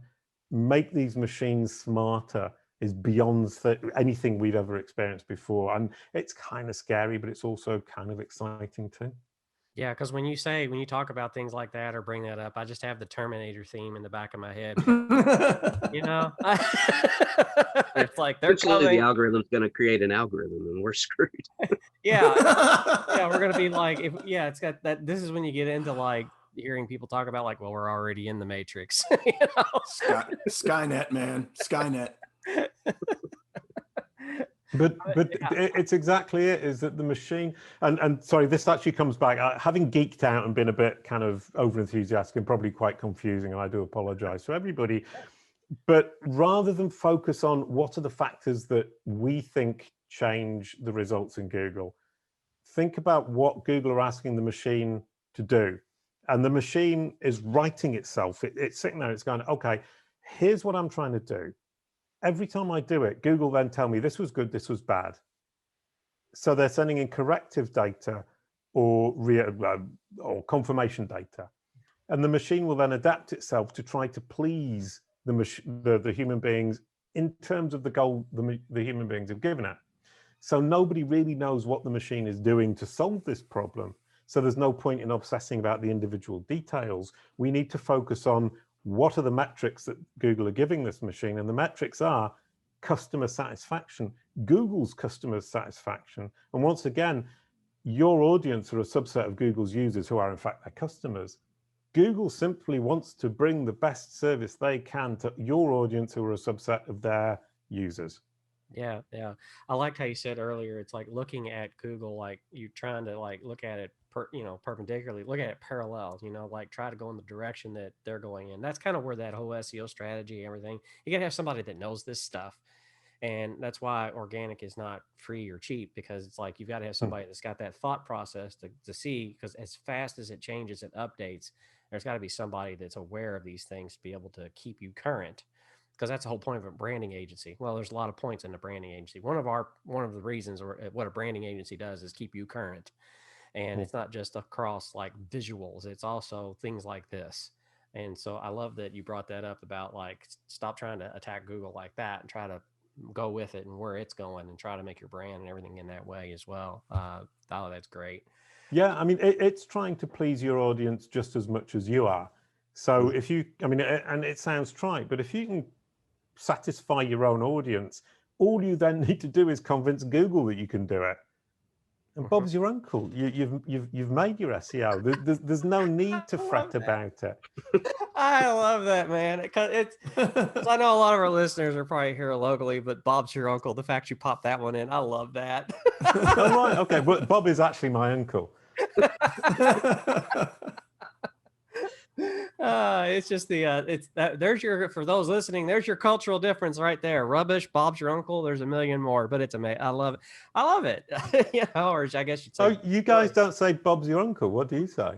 make these machines smarter is beyond anything we've ever experienced before. And it's kind of scary, but it's also kind of exciting too. Yeah, because when you talk about things like that or bring that up, I just have the Terminator theme in the back of my head. You know, it's like they're Eventually coming. the algorithm's going to create an algorithm, and we're screwed. Yeah, we're gonna be like, it's got that. This is when you get into like hearing people talk about like, well, we're already in the Matrix. You know? Skynet, man, Skynet. But it's exactly it, is that the machine, and sorry, this actually comes back, having geeked out and been a bit kind of over enthusiastic and probably quite confusing, and I do apologize to everybody. But rather than focus on what are the factors that we think change the results in Google, think about what Google are asking the machine to do. And the machine is writing itself. It's sitting there, it's going, okay, here's what I'm trying to do. Every time I do it, Google then tell me this was good, this was bad. So they're sending in corrective data or confirmation data. And the machine will then adapt itself to try to please the human beings in terms of the goal the human beings have given it. So nobody really knows what the machine is doing to solve this problem. So there's no point in obsessing about the individual details. We need to focus on what are the metrics that Google are giving this machine, and the metrics are customer satisfaction, Google's customer satisfaction. And once again, your audience are a subset of Google's users who are in fact their customers. Google simply wants to bring the best service they can to your audience who are a subset of their users. Yeah. I liked how you said earlier, it's like looking at Google, like you're trying to like look at it perpendicularly, look at it parallel, like try to go in the direction that they're going in. That's kind of where that whole SEO strategy, everything, you gotta have somebody that knows this stuff. And that's why organic is not free or cheap, because it's like, you've got to have somebody that's got that thought process to see, because as fast as it changes and updates, there's got to be somebody that's aware of these things to be able to keep you current. Because that's the whole point of a branding agency. Well, there's a lot of points in a branding agency. One of the reasons, or what a branding agency does, is keep you current. And it's not just across like visuals, it's also things like this. And so I love that you brought that up about like, stop trying to attack Google like that and try to go with it and where it's going and try to make your brand and everything in that way as well. That's great. Yeah, I mean, it's trying to please your audience just as much as you are. So if you, and it sounds trite, but if you can satisfy your own audience, all you then need to do is convince Google that you can do it. And Bob's your uncle. You've made your SEO. There's no need to fret about it. I love that, man. Because I know a lot of our listeners are probably here locally, but Bob's your uncle. The fact you popped that one in, I love that. Oh, right, okay. But Bob is actually my uncle. It's just there's your, for those listening, there's your cultural difference right there. Rubbish, Bob's your uncle. There's a million more, but it's amazing. I love it. Or I guess you'd say. Oh, you guys don't say Bob's your uncle. What do you say?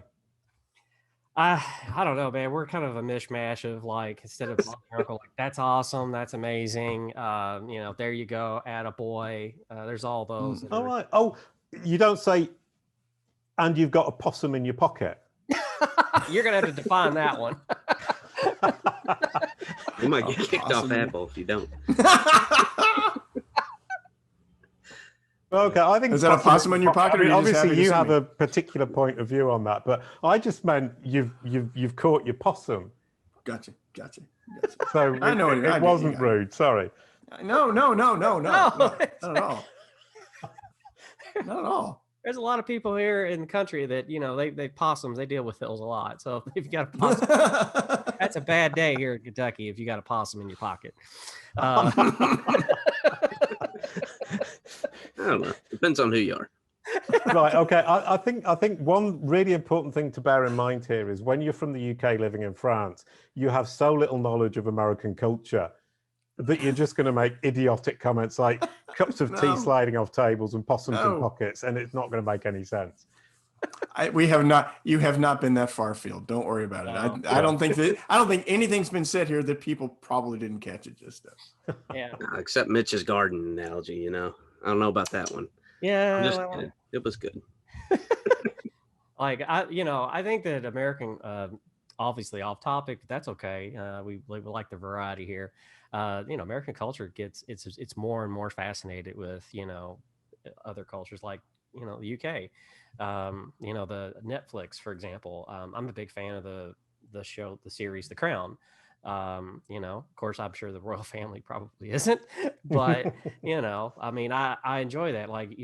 I don't know, man. We're kind of a mishmash of like, instead of Bob's your uncle, like that's awesome, that's amazing. There you go, attaboy. There's all those. All right. Oh, you don't say, and you've got a possum in your pocket. You're gonna have to define that one. You might get kicked off Apple if you don't. Okay, I think is that a possum in your pocket? I mean, obviously, you have a particular point of view on that, but I just meant you've caught your possum. Gotcha. So I know it wasn't rude. Sorry. No, not at all. Not at all. There's a lot of people here in the country that, they possums, they deal with those a lot. So if you got a possum, that's a bad day here in Kentucky if you got a possum in your pocket. I don't know. Depends on who you are. Right. Okay. I think one really important thing to bear in mind here is when you're from the UK living in France, you have so little knowledge of American culture that you're just going to make idiotic comments like, cups of tea No. sliding off tables and possums in No. pockets, and it's not going to make any sense. We have not. You have not been that far afield. Don't worry about it. No. I don't think that. I don't think anything's been said here that people probably didn't catch it just now. Yeah. Except Mitch's garden analogy, you know. I don't know about that one. I'm Yeah. just well, kidding. It was good. like I think that American, obviously off topic, but that's okay. We like the variety here. American culture it's more and more fascinated with other cultures like the UK. The Netflix, for example. I'm a big fan of the series The Crown. Of course, I'm sure the royal family probably isn't, but I mean, I enjoy that. Like,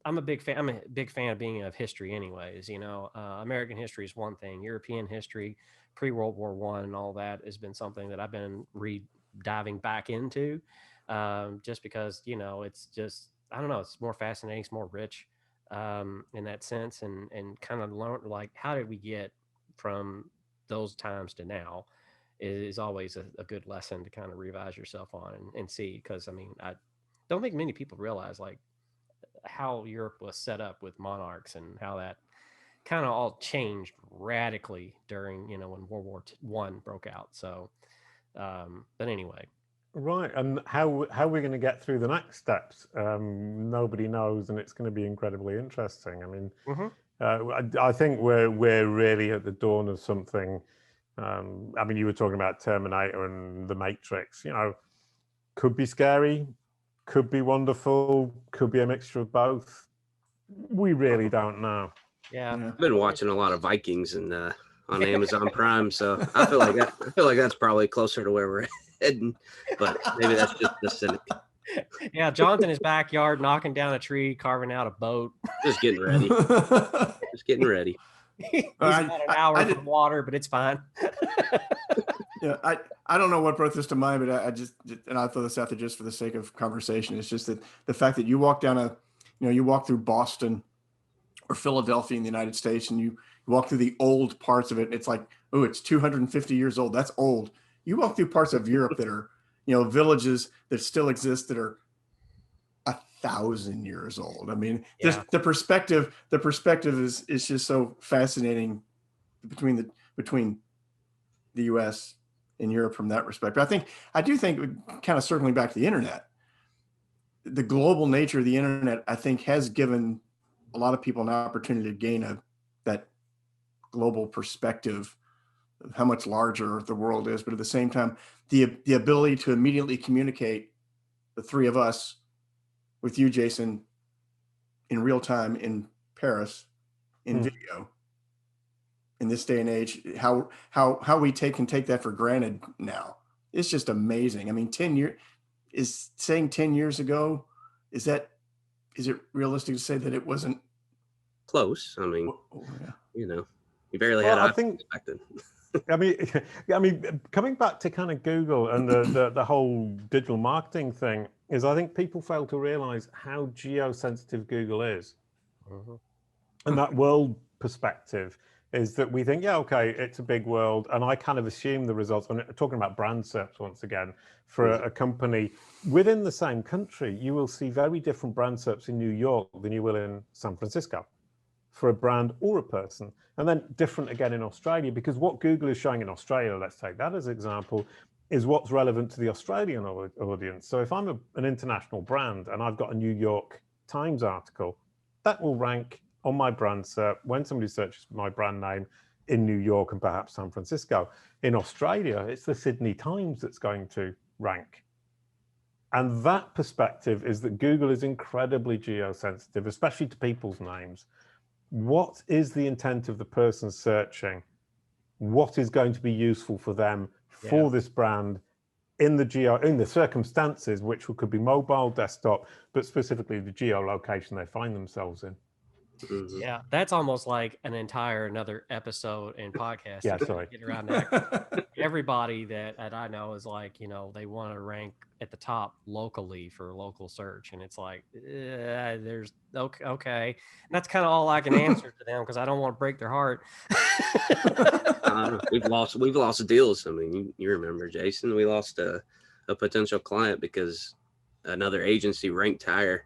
I'm a big fan. I'm a big fan of being of history, anyways. American history is one thing. European history, pre-World War I, and all that has been something that I've been diving back into, just because it's just I don't know. It's more fascinating. It's more rich in that sense, and kind of learn like how did we get from those times to now is always a good lesson to kind of revise yourself on and see, because I mean I don't think many people realize like how Europe was set up with monarchs and how that kind of all changed radically during when World War I broke out. So but anyway. Right, and how are we going to get through the next steps? Nobody knows, and it's going to be incredibly interesting. I mean, I think we're really at the dawn of something. I mean, you were talking about Terminator and The Matrix. Could be scary, could be wonderful, could be a mixture of both. We really don't know. Yeah, I've been watching a lot of Vikings and on Amazon Prime, so I feel like that's probably closer to where we're heading. But maybe that's just the cynic. Yeah, John's in his backyard knocking down a tree, carving out a boat. Just getting ready. Just getting ready. He's about an hour from water, but it's fine. Yeah, I don't know what brought this to mind, but I just, and I'll throw this out there just for the sake of conversation. It's just that the fact that you walk down you walk through Boston or Philadelphia in the United States, and you walk through the old parts of it. It's like, oh, it's 250 years old. That's old. You walk through parts of Europe that are, villages that still exist that are 1,000 years old. I mean, the perspective is just so fascinating between the U.S. and Europe from that respect. But I do think kind of circling back to the internet, the global nature of the internet, I think, has given a lot of people an opportunity to gain that global perspective of how much larger the world is. But at the same time, the ability to immediately communicate, the three of us, with you, Jason, in real time in Paris, in video, in this day and age, how we can take that for granted now. It's just amazing. I mean, 10 years ago, is it realistic to say that it wasn't close? I mean, you barely well, had. I think. I mean, coming back to kind of Google and the whole digital marketing thing is, I think people fail to realize how geosensitive Google is, and that world perspective is that we think, okay, it's a big world, and I kind of assume the results. I'm talking about brand SERPs once again for a company within the same country. You will see very different brand SERPs in New York than you will in San Francisco for a brand or a person, and then different again in Australia, because what Google is showing in Australia, let's take that as an example, is what's relevant to the Australian audience. So if I'm an international brand and I've got a New York Times article, that will rank on my brand SERP when somebody searches my brand name in New York and perhaps San Francisco. In Australia, it's the Sydney Times that's going to rank. And that perspective is that Google is incredibly geosensitive, especially to people's names. What is the intent of the person searching? What is going to be useful for them for this brand in the circumstances, which could be mobile, desktop, but specifically the geolocation they find themselves in? Yeah, that's almost like another episode and podcast. Yeah, sorry. Get around that. Everybody that I know is like, they want to rank at the top locally for local search, and it's like, there's okay. And that's kind of all I can answer to them, because I don't want to break their heart. We've lost deals. I mean, you remember, Jason, we lost a potential client because another agency ranked higher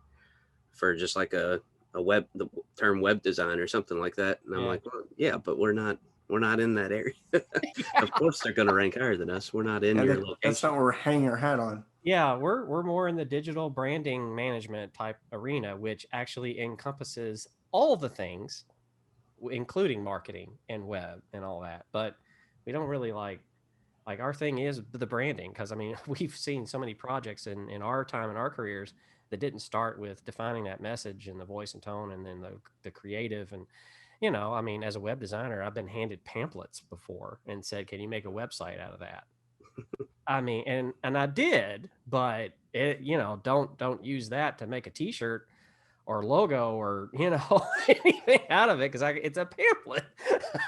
for just like the term web design or something like that. And I'm like, well, yeah, but we're not in that area. Of course they're going to rank higher than us. We're not in your location. That's not what we're hanging our hat on. Yeah, we're more in the digital branding management type arena, which actually encompasses all the things, including marketing and web and all that. But we don't really like our thing is the branding, because I mean, we've seen so many projects in our time in our careers that didn't start with defining that message and the voice and tone and then the creative. And I mean, as a web designer, I've been handed pamphlets before and said, can you make a website out of that? I mean, and I did, but don't use that to make a t-shirt or logo or anything out of it, because it's a pamphlet.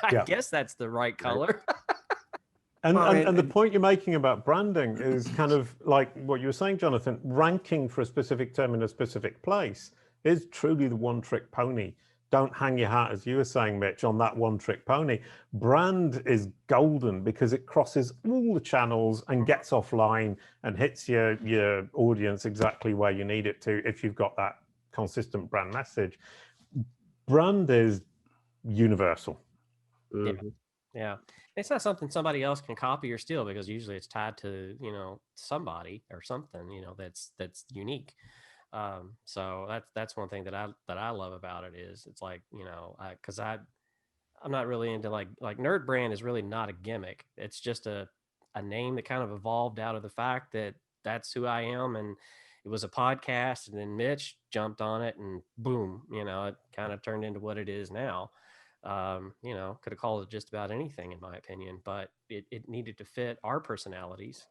I guess that's the right color. And the point you're making about branding is kind of like what you were saying, Jonathan. Ranking for a specific term in a specific place is truly the one-trick pony. Don't hang your hat, as you were saying, Mitch, on that one-trick pony. Brand is golden because it crosses all the channels and gets offline and hits your audience exactly where you need it to if you've got that consistent brand message. Brand is universal. Mm-hmm. Yeah. It's not something somebody else can copy or steal, because usually it's tied to, somebody or something, that's unique. So that's one thing that I love about it is it's like, cause I'm not really into like NerdBrand is really not a gimmick. It's just a name that kind of evolved out of the fact that that's who I am. And it was a podcast, and then Mitch jumped on it and boom, it kind of turned into what it is now. Could have called it just about anything in my opinion, but it needed to fit our personalities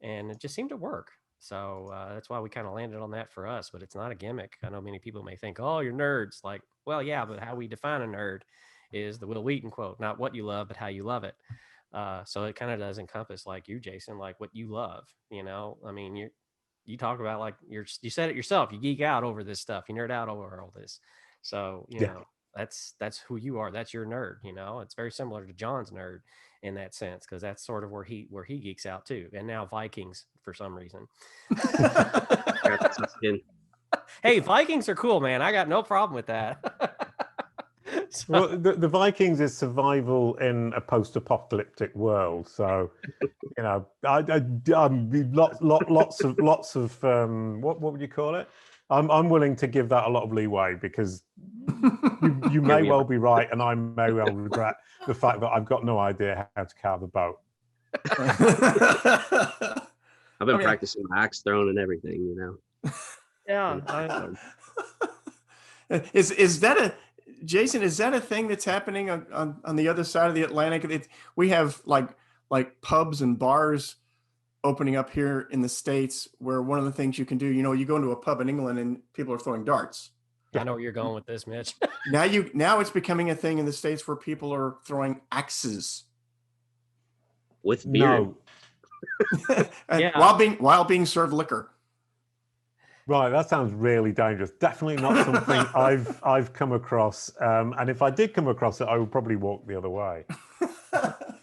and it just seemed to work. So that's why we kind of landed on that for us, but it's not a gimmick. I know many people may think, oh, you're nerds. Like, well, yeah, but how we define a nerd is the Will Wheaton quote, not what you love, but how you love it. So it kind of does encompass, like you, Jason, like what you love, I mean, you talk about like you said it yourself, you geek out over this stuff, you nerd out over all this. So, that's who you are. That's your nerd. It's very similar to John's nerd in that sense, because that's sort of where he geeks out too. And now Vikings for some reason. Hey, Vikings are cool, man. I got no problem with that. So, well, the Vikings is survival in a post-apocalyptic world. So, lots of what would you call it? I'm willing to give that a lot of leeway, because you may well be right, and I may well regret the fact that I've got no idea how to carve a boat. I've been practicing axe throwing and everything, Yeah. Is that Jason? Is that a thing that's happening on the other side of the Atlantic? We have like pubs and bars opening up here in the States, where one of the things you can do, you go into a pub in England and people are throwing darts. I know where you're going with this, Mitch. Now it's becoming a thing in the States where people are throwing axes with beer. No. while being served liquor. Right, that sounds really dangerous. Definitely not something I've come across. And if I did come across it, I would probably walk the other way.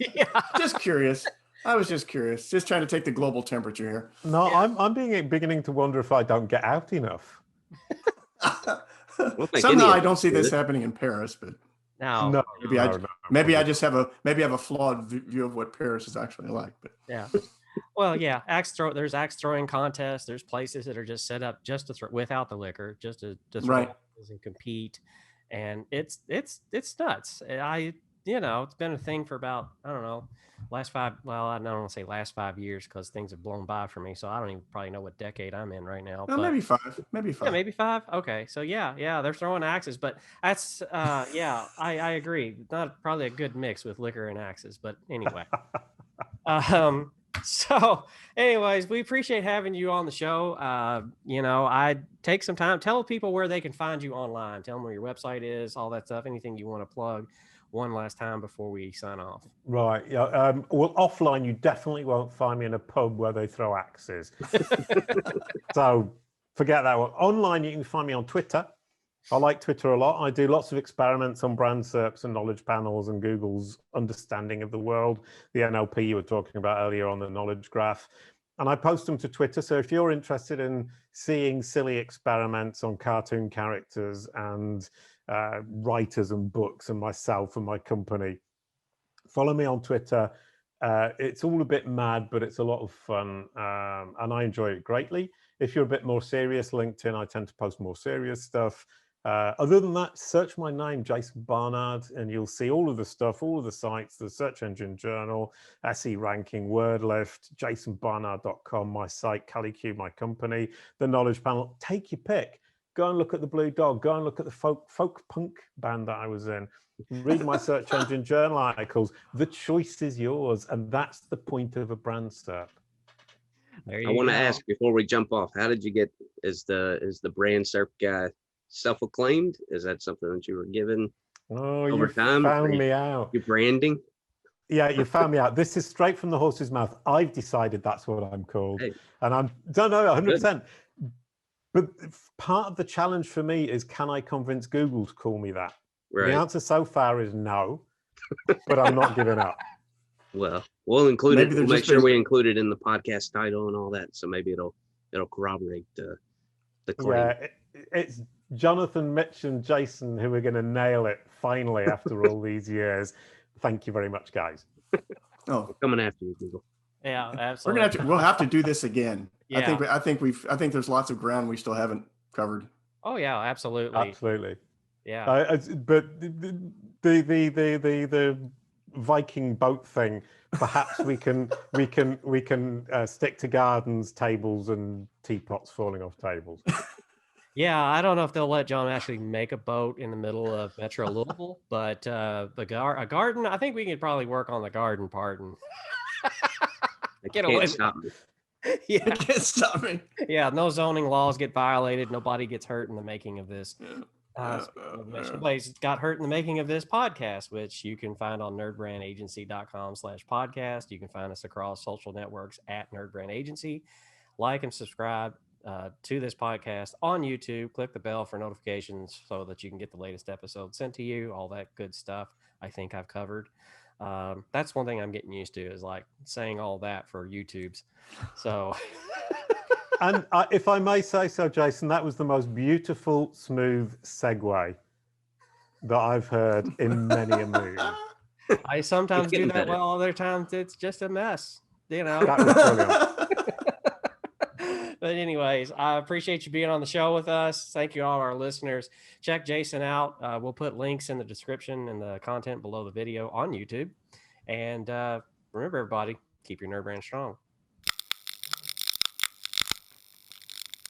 Yeah. Just curious. I was just curious, just trying to take the global temperature here. No, yeah. I'm beginning to wonder if I don't get out enough. Somehow I don't see this happening in Paris, but no, maybe I just have a flawed view of what Paris is actually like. But yeah, well, yeah, there's axe throwing contests. There's places that are just set up just to throw without the liquor, just to throw and compete, and it's nuts. It's been a thing for about, I don't know, I don't want to say last 5 years, because things have blown by for me. So I don't even probably know what decade I'm in right now. Well, maybe five. Yeah, maybe 5. Okay. So yeah, they're throwing axes, but that's, I agree. Not probably a good mix with liquor and axes, but anyway. So anyways, we appreciate having you on the show. I take some time, tell people where they can find you online, tell them where your website is, all that stuff, anything you want to plug one last time before we sign off. Right. Yeah. Well, offline, you definitely won't find me in a pub where they throw axes. So forget that one. Online, you can find me on Twitter. I like Twitter a lot. I do lots of experiments on brand SERPs and knowledge panels and Google's understanding of the world, the NLP you were talking about earlier on the knowledge graph. And I post them to Twitter. So if you're interested in seeing silly experiments on cartoon characters and writers and books and myself and my company, follow me on Twitter. It's all a bit mad, but it's a lot of fun, and I enjoy it greatly. If you're a bit more serious, LinkedIn, I tend to post more serious stuff. Other than that, search my name, Jason Barnard, and you'll see all of the stuff, all of the sites, the Search Engine Journal, SE Ranking, WordLift, jasonbarnard.com, my site, Kalicube, my company, the Knowledge Panel. Take your pick. Go and look at the Blue Dog. Go and look at the folk punk band that I was in. Read my Search Engine Journal articles. The choice is yours, and that's the point of a brand SERP. I want to ask before we jump off, how did you get, is the Brand SERP Guy self-acclaimed? Is that something that you were given over time? Found me out. Your branding? Yeah, you found me out. This is straight from the horse's mouth. I've decided that's what I'm called. Hey. And don't know 100%. But part of the challenge for me is, can I convince Google to call me that? Right. The answer so far is no, but I'm not giving up. Well, we'll include it. We'll make sure we include it in the podcast title and all that. So maybe it'll corroborate the claim. Yeah, it's Jonathan, Mitch, and Jason who are going to nail it finally after all these years. Thank you very much, guys. We're coming after you, Google. Yeah, absolutely. We'll have to do this again. Yeah. I think there's lots of ground we still haven't covered. Oh yeah, absolutely. Absolutely. Yeah. But the Viking boat thing, perhaps we can stick to gardens, tables, and teapots falling off tables. Yeah, I don't know if they'll let John actually make a boat in the middle of Metro Louisville, but a garden, I think we could probably work on the garden part and get away. Stop me. Yeah, it can't stop me. Yeah, no zoning laws get violated. Nobody gets hurt in the making of this. Nobody's got hurt in the making of this podcast, which you can find on nerdbrandagency.com/podcast. You can find us across social networks at NerdBrand Agency. Like and subscribe to this podcast on YouTube. Click the bell for notifications so that you can get the latest episode sent to you. All that good stuff I think I've covered. That's one thing I'm getting used to, is like saying all that for YouTubes. So, and if I may say so, Jason, that was the most beautiful, smooth segue that I've heard in many a movie. I sometimes do that well. Other times it's just a mess. You know. That was brilliant. But anyways, I appreciate you being on the show with us. Thank you all our listeners. Check Jason out. We'll put links in the description and the content below the video on YouTube. And remember, everybody, keep your nerd brand strong.